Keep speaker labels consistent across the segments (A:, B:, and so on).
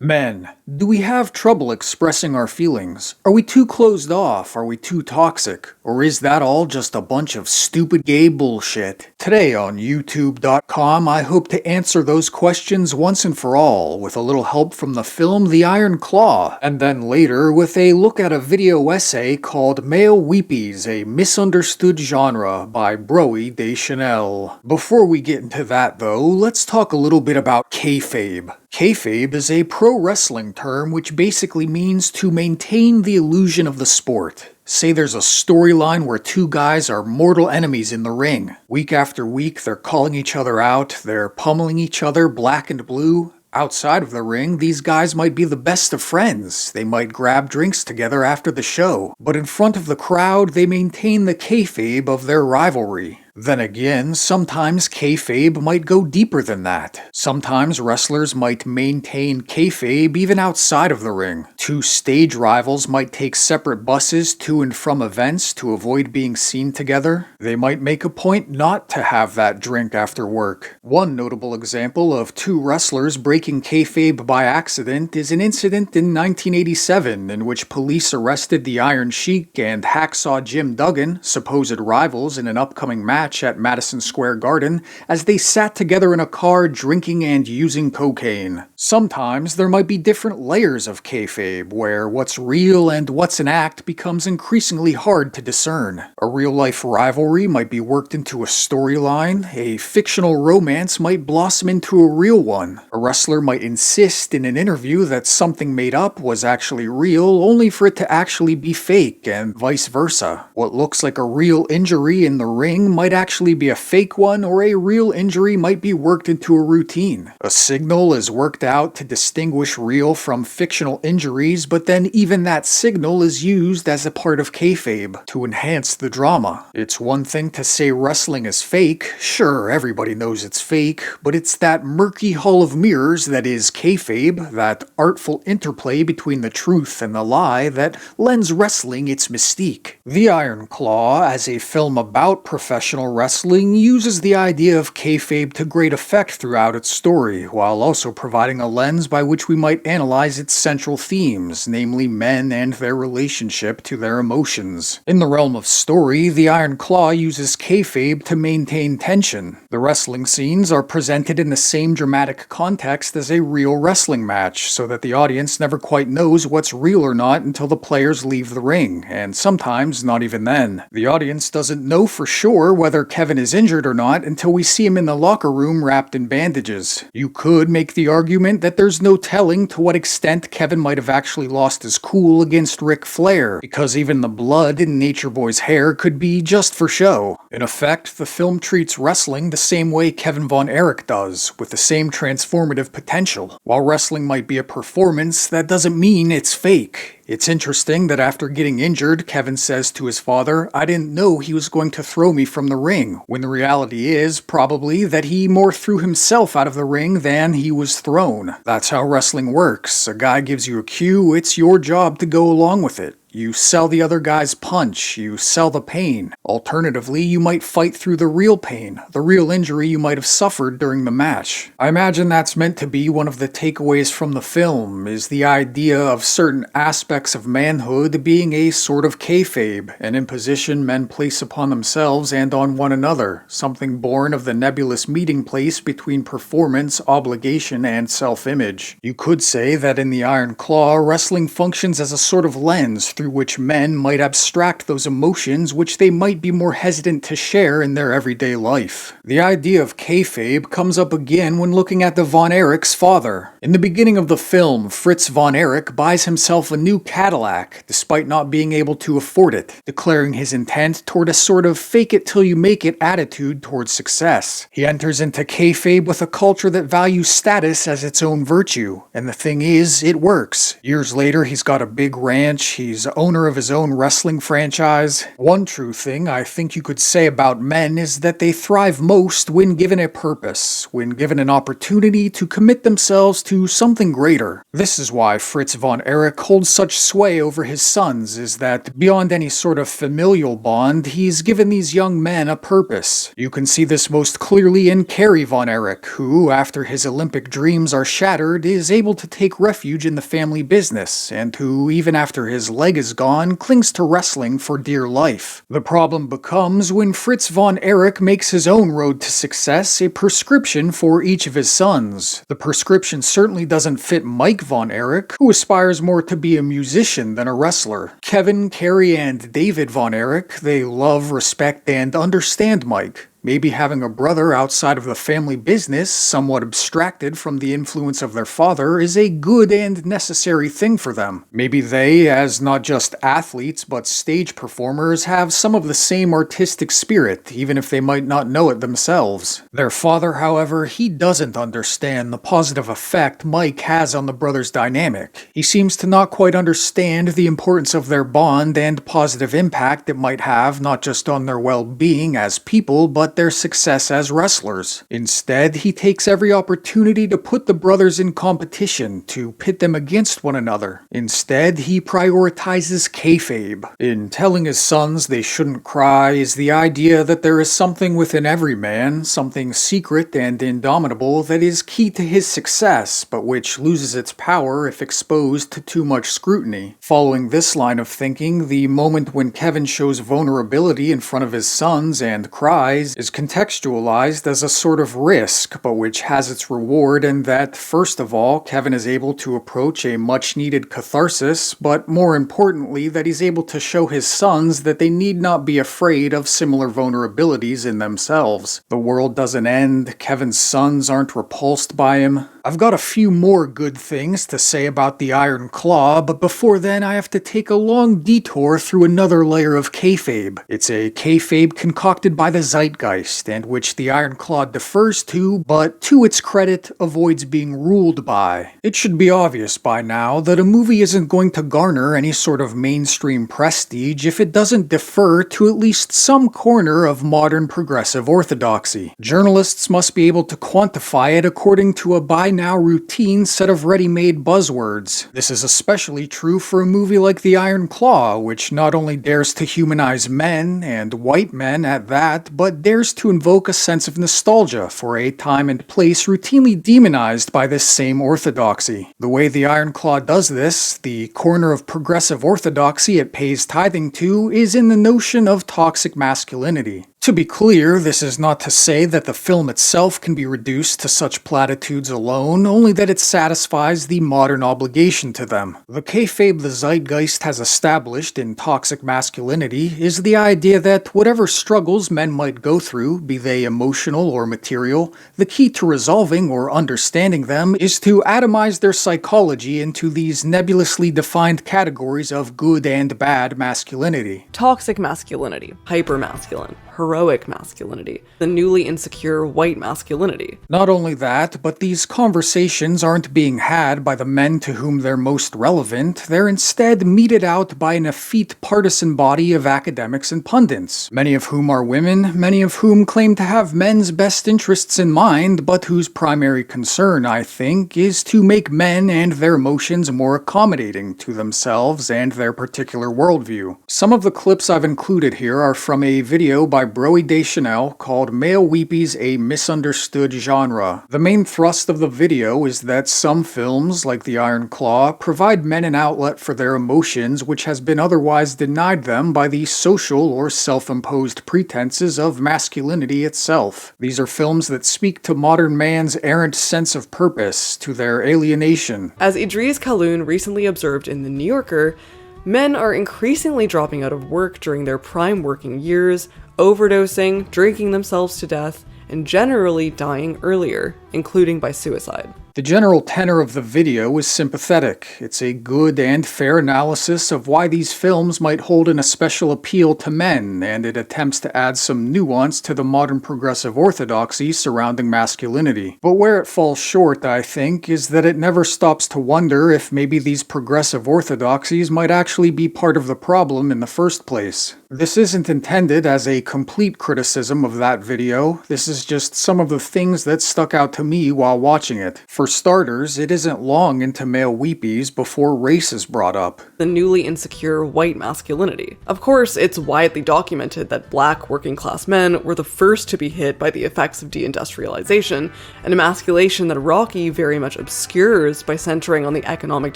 A: Men, do we have trouble expressing our feelings? Are we too closed off? Are we too toxic? Or is that all just a bunch of stupid gay bullshit? Today on YouTube.com, I hope to answer those questions once and for all, with a little help from the film The Iron Claw, and then later with a look at a video essay called Male Weepies, a Misunderstood Genre by Broey Deschanel. Before we get into that though, let's talk a little bit about kayfabe. Kayfabe is a pro wrestling term which basically means to maintain the illusion of the sport. Say there's a storyline where two guys are mortal enemies in the ring. Week after week, they're calling each other out, they're pummeling each other black and blue. Outside of the ring, these guys might be the best of friends. They might grab drinks together after the show. But in front of the crowd, they maintain the kayfabe of their rivalry. Then again, sometimes kayfabe might go deeper than that. Sometimes wrestlers might maintain kayfabe even outside of the ring. Two stage rivals might take separate buses to and from events to avoid being seen together. They might make a point not to have that drink after work. One notable example of two wrestlers breaking kayfabe by accident is an incident in 1987 in which police arrested the Iron Sheik and Hacksaw Jim Duggan, supposed rivals in an upcoming match at Madison Square Garden, as they sat together in a car drinking and using cocaine. Sometimes there might be different layers of kayfabe, where what's real and what's an act becomes increasingly hard to discern. A real-life rivalry might be worked into a storyline, a fictional romance might blossom into a real one. A wrestler might insist in an interview that something made up was actually real, only for it to actually be fake, and vice versa. What looks like a real injury in the ring might actually be a fake one, or a real injury might be worked into a routine. A signal is worked out to distinguish real from fictional injuries, but then even that signal is used as a part of kayfabe to enhance the drama. It's one thing to say wrestling is fake. Sure, everybody knows it's fake, but it's that murky hall of mirrors that is kayfabe, that artful interplay between the truth and the lie that lends wrestling its mystique. The Iron Claw, as a film about professional wrestling, uses the idea of kayfabe to great effect throughout its story, while also providing a lens by which we might analyze its central themes, namely men and their relationship to their emotions. In the realm of story, the Iron Claw uses kayfabe to maintain tension. The wrestling scenes are presented in the same dramatic context as a real wrestling match, so that the audience never quite knows what's real or not until the players leave the ring, and sometimes not even then. The audience doesn't know for sure whether Kevin is injured or not until we see him in the locker room wrapped in bandages. You could make the argument that there's no telling to what extent Kevin might have actually lost his cool against Ric Flair, because even the blood in Nature Boy's hair could be just for show. In effect, the film treats wrestling the same way Kevin Von Erich does, with the same transformative potential. While wrestling might be a performance, that doesn't mean it's fake. It's interesting that after getting injured, Kevin says to his father, "I didn't know he was going to throw me from the ring," when the reality is, probably, that he more threw himself out of the ring than he was thrown. That's how wrestling works. A guy gives you a cue, it's your job to go along with it. You sell the other guy's punch, you sell the pain. Alternatively, you might fight through the real pain, the real injury you might have suffered during the match. I imagine that's meant to be one of the takeaways from the film, is the idea of certain aspects of manhood being a sort of kayfabe, an imposition men place upon themselves and on one another, something born of the nebulous meeting place between performance, obligation, and self-image. You could say that in the Iron Claw, wrestling functions as a sort of lens through which men might abstract those emotions which they might be more hesitant to share in their everyday life. The idea of kayfabe comes up again when looking at the Von Erich's father. In the beginning of the film, Fritz Von Erich buys himself a new Cadillac, despite not being able to afford it, declaring his intent toward a sort of fake-it-till-you-make-it attitude towards success. He enters into kayfabe with a culture that values status as its own virtue, and the thing is, it works. Years later, he's got a big ranch, he's owner of his own wrestling franchise. One true thing I think you could say about men is that they thrive most when given a purpose, when given an opportunity to commit themselves to something greater. This is why Fritz Von Erich holds such sway over his sons, is that beyond any sort of familial bond, he's given these young men a purpose. You can see this most clearly in Kevin Von Erich, who, after his Olympic dreams are shattered, is able to take refuge in the family business, and who, even after his leg is gone, clings to wrestling for dear life. The problem becomes when Fritz Von Erich makes his own road to success a prescription for each of his sons. The prescription certainly doesn't fit Mike Von Erich, who aspires more to be a musician than a wrestler. Kevin, Carrie, and David Von Erich, they love, respect, and understand Mike. Maybe having a brother outside of the family business, somewhat abstracted from the influence of their father, is a good and necessary thing for them. Maybe they, as not just athletes but stage performers, have some of the same artistic spirit, even if they might not know it themselves. Their father, however, he doesn't understand the positive effect Mike has on the brothers' dynamic. He seems to not quite understand the importance of their bond and positive impact it might have not just on their well-being as people, but their success as wrestlers. Instead, he takes every opportunity to put the brothers in competition, to pit them against one another. Instead, he prioritizes kayfabe. In telling his sons they shouldn't cry is the idea that there is something within every man, something secret and indomitable that is key to his success, but which loses its power if exposed to too much scrutiny. Following this line of thinking, the moment when Kevin shows vulnerability in front of his sons and cries is contextualized as a sort of risk, but which has its reward in that, first of all, Kevin is able to approach a much-needed catharsis, but more importantly, that he's able to show his sons that they need not be afraid of similar vulnerabilities in themselves. The world doesn't end, Kevin's sons aren't repulsed by him. I've got a few more good things to say about the Iron Claw, but before then I have to take a long detour through another layer of kayfabe. It's a kayfabe concocted by the zeitgeist, and which the Iron Claw defers to, but to its credit, avoids being ruled by. It should be obvious by now that a movie isn't going to garner any sort of mainstream prestige if it doesn't defer to at least some corner of modern progressive orthodoxy. Journalists must be able to quantify it according to a by-now routine set of ready-made buzzwords. This is especially true for a movie like The Iron Claw, which not only dares to humanize men, and white men at that, but dares to invoke a sense of nostalgia for a time and place routinely demonized by this same orthodoxy. The way The Iron Claw does this, the corner of progressive orthodoxy it pays tithing to, is in the notion of toxic masculinity. To be clear, this is not to say that the film itself can be reduced to such platitudes alone, only that it satisfies the modern obligation to them. The kayfabe the zeitgeist has established in toxic masculinity is the idea that whatever struggles men might go through, be they emotional or material, the key to resolving or understanding them is to atomize their psychology into these nebulously defined categories of good and bad masculinity.
B: Toxic masculinity, hypermasculine, heroic masculinity, the newly insecure white masculinity.
A: Not only that, but these conversations aren't being had by the men to whom they're most relevant, they're instead meted out by an effete partisan body of academics and pundits, many of whom are women, many of whom claim to have men's best interests in mind, but whose primary concern, I think, is to make men and their emotions more accommodating to themselves and their particular worldview. Some of the clips I've included here are from a video by Broey Deschanel called Male Weepies, a Misunderstood Genre. The main thrust of the video is that some films, like The Iron Claw, provide men an outlet for their emotions which has been otherwise denied them by the social or self-imposed pretenses of masculinity itself. These are films that speak to modern man's errant sense of purpose, to their alienation.
B: As Idris Kaloun recently observed in The New Yorker, men are increasingly dropping out of work during their prime working years, overdosing, drinking themselves to death, and generally dying earlier, including by suicide.
A: The general tenor of the video is sympathetic. It's a good and fair analysis of why these films might hold an especial appeal to men, and it attempts to add some nuance to the modern progressive orthodoxy surrounding masculinity. But where it falls short, I think, is that it never stops to wonder if maybe these progressive orthodoxies might actually be part of the problem in the first place. This isn't intended as a complete criticism of that video, this is just some of the things that stuck out to me while watching it. For starters, it isn't long into male Weepies before race is brought up.
B: The newly insecure white masculinity. Of course, it's widely documented that black working class men were the first to be hit by the effects of deindustrialization, an emasculation that Rocky very much obscures by centering on the economic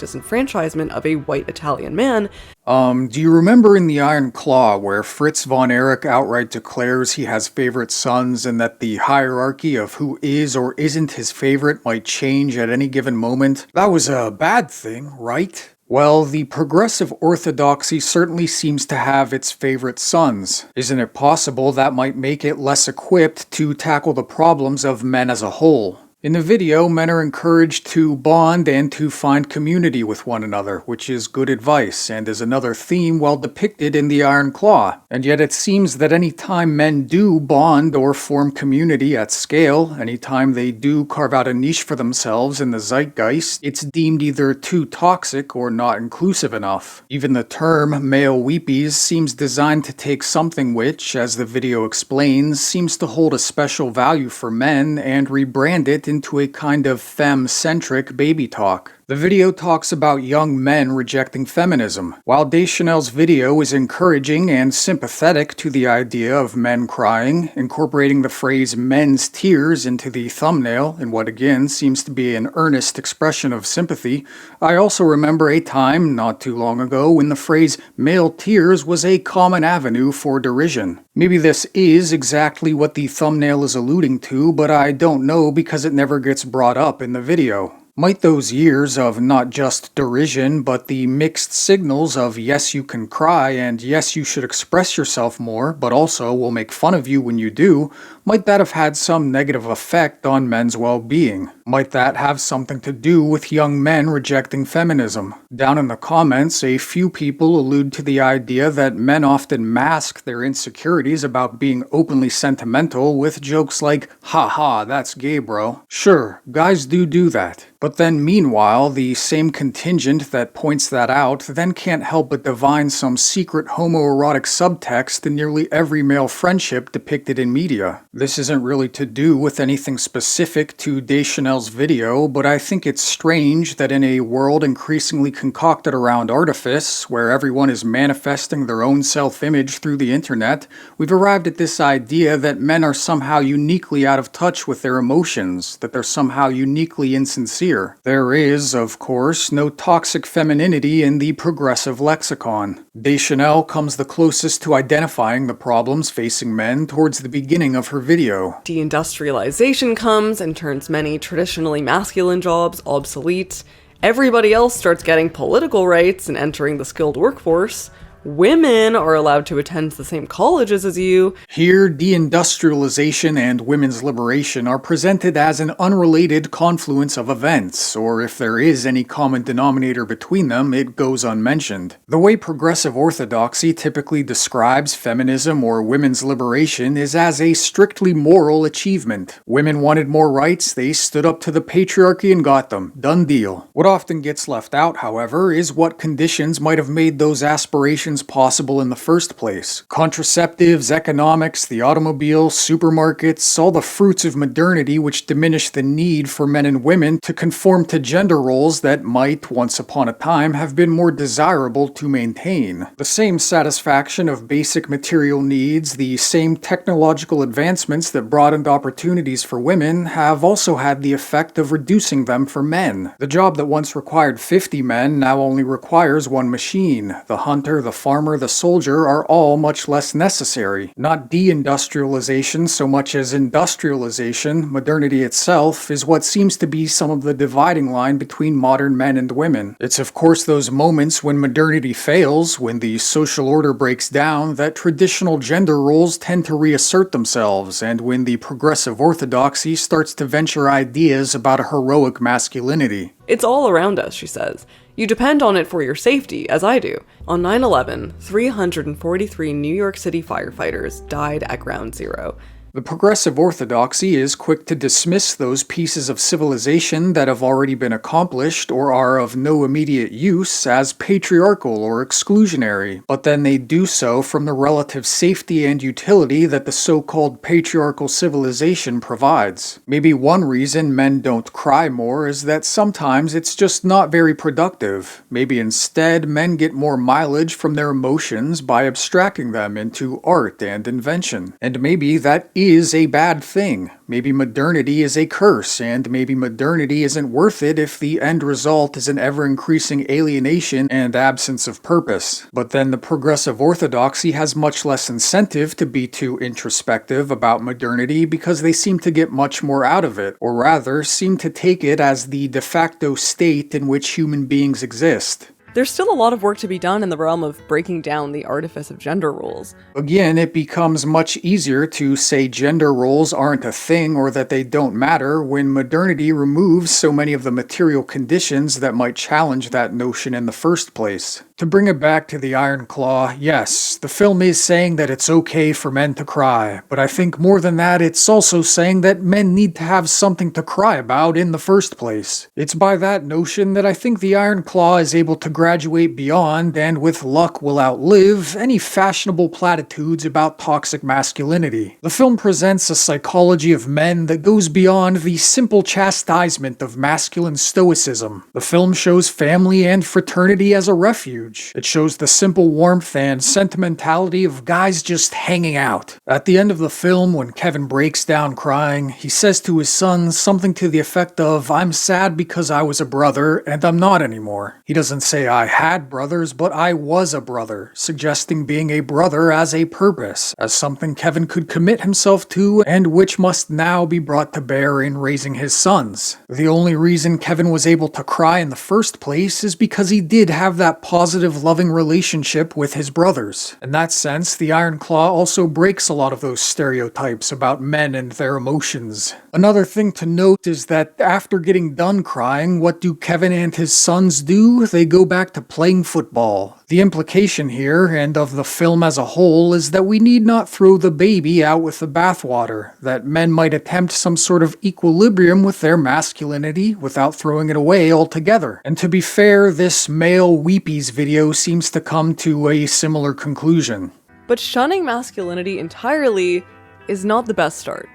B: disenfranchisement of a white Italian man.
A: Do you remember in The Iron Claw where Fritz Von Erich outright declares he has favorite sons and that the hierarchy of who is or isn't his favorite might change at any given moment? That was a bad thing, right? Well, the progressive orthodoxy certainly seems to have its favorite sons. Isn't it possible that might make it less equipped to tackle the problems of men as a whole? In the video, men are encouraged to bond and to find community with one another, which is good advice and is another theme well depicted in The Iron Claw. And yet it seems that any time men do bond or form community at scale, any time they do carve out a niche for themselves in the zeitgeist, it's deemed either too toxic or not inclusive enough. Even the term male Weepies seems designed to take something which, as the video explains, seems to hold a special value for men and rebrand it into a kind of femme-centric baby talk. The video talks about young men rejecting feminism. While Deschanel's video is encouraging and sympathetic to the idea of men crying, incorporating the phrase men's tears into the thumbnail in what again seems to be an earnest expression of sympathy, I also remember a time not too long ago when the phrase male tears was a common avenue for derision. Maybe this is exactly what the thumbnail is alluding to, but I don't know because it never gets brought up in the video. Might those years of not just derision, but the mixed signals of yes you can cry and yes you should express yourself more, but also we'll make fun of you when you do, might that have had some negative effect on men's well-being? Might that have something to do with young men rejecting feminism? Down in the comments, a few people allude to the idea that men often mask their insecurities about being openly sentimental with jokes like, haha, that's gay bro. Sure, guys do that. But then meanwhile, the same contingent that points that out then can't help but divine some secret homoerotic subtext in nearly every male friendship depicted in media. This isn't really to do with anything specific to Deschanel's video, but I think it's strange that in a world increasingly concocted around artifice, where everyone is manifesting their own self-image through the internet, we've arrived at this idea that men are somehow uniquely out of touch with their emotions, that they're somehow uniquely insincere. There is, of course, no toxic femininity in the progressive lexicon. Deschanel comes the closest to identifying the problems facing men towards the beginning of her video.
B: Deindustrialization comes and turns many traditionally masculine jobs obsolete. Everybody else starts getting political rights and entering the skilled workforce. Women are allowed to attend the same colleges as you.
A: Here, deindustrialization and women's liberation are presented as an unrelated confluence of events, or if there is any common denominator between them, it goes unmentioned. The way progressive orthodoxy typically describes feminism or women's liberation is as a strictly moral achievement. Women wanted more rights, they stood up to the patriarchy and got them. Done deal. What often gets left out, however, is what conditions might have made those aspirations possible in the first place. Contraceptives, economics, the automobile, supermarkets, all the fruits of modernity which diminish the need for men and women to conform to gender roles that might, once upon a time, have been more desirable to maintain. The same satisfaction of basic material needs, the same technological advancements that broadened opportunities for women, have also had the effect of reducing them for men. The job that once required 50 men now only requires one machine, the hunter, the farmer, the soldier are all much less necessary. Not deindustrialization so much as industrialization, modernity itself, is what seems to be some of the dividing line between modern men and women. It's of course those moments when modernity fails, when the social order breaks down, that traditional gender roles tend to reassert themselves, and when the progressive orthodoxy starts to venture ideas about a heroic masculinity.
B: It's all around us, she says. You depend on it for your safety, as I do. On 9/11, 343 New York City firefighters died at Ground Zero.
A: The progressive orthodoxy is quick to dismiss those pieces of civilization that have already been accomplished or are of no immediate use as patriarchal or exclusionary, but then they do so from the relative safety and utility that the so-called patriarchal civilization provides. Maybe one reason men don't cry more is that sometimes it's just not very productive. Maybe instead men get more mileage from their emotions by abstracting them into art and invention. And maybe that is a bad thing. Maybe modernity is a curse, and maybe modernity isn't worth it if the end result is an ever-increasing alienation and absence of purpose. But then the progressive orthodoxy has much less incentive to be too introspective about modernity because they seem to get much more out of it, or rather, seem to take it as the de facto state in which human beings exist.
B: There's still a lot of work to be done in the realm of breaking down the artifice of gender roles.
A: Again, it becomes much easier to say gender roles aren't a thing or that they don't matter when modernity removes so many of the material conditions that might challenge that notion in the first place. To bring it back to the Iron Claw, yes, the film is saying that it's okay for men to cry, but I think more than that, it's also saying that men need to have something to cry about in the first place. It's by that notion that I think the Iron Claw is able to graduate beyond, and with luck will outlive, any fashionable platitudes about toxic masculinity. The film presents a psychology of men that goes beyond the simple chastisement of masculine stoicism. The film shows family and fraternity as a refuge. It shows the simple warmth and sentimentality of guys just hanging out. At the end of the film, when Kevin breaks down crying, he says to his son something to the effect of, "I'm sad because I was a brother, and I'm not anymore." He doesn't say I had brothers, but I was a brother, suggesting being a brother as a purpose, as something Kevin could commit himself to, and which must now be brought to bear in raising his sons. The only reason Kevin was able to cry in the first place is because he did have that positive, loving relationship with his brothers. In that sense, the Iron Claw also breaks a lot of those stereotypes about men and their emotions. Another thing to note is that after getting done crying, what do Kevin and his sons do? They go back to playing football. The implication here, and of the film as a whole, is that we need not throw the baby out with the bathwater, that men might attempt some sort of equilibrium with their masculinity without throwing it away altogether. And to be fair, this male Weepies video seems to come to a similar conclusion.
B: But shunning masculinity entirely is not the best start.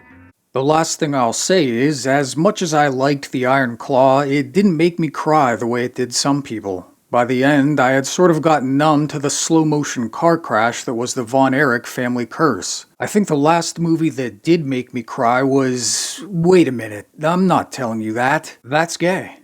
A: The last thing I'll say is, as much as I liked the Iron Claw, it didn't make me cry the way it did some people. By the end, I had sort of gotten numb to the slow-motion car crash that was the Von Erich family curse. I think the last movie that did make me cry was... Wait a minute, I'm not telling you that. That's gay.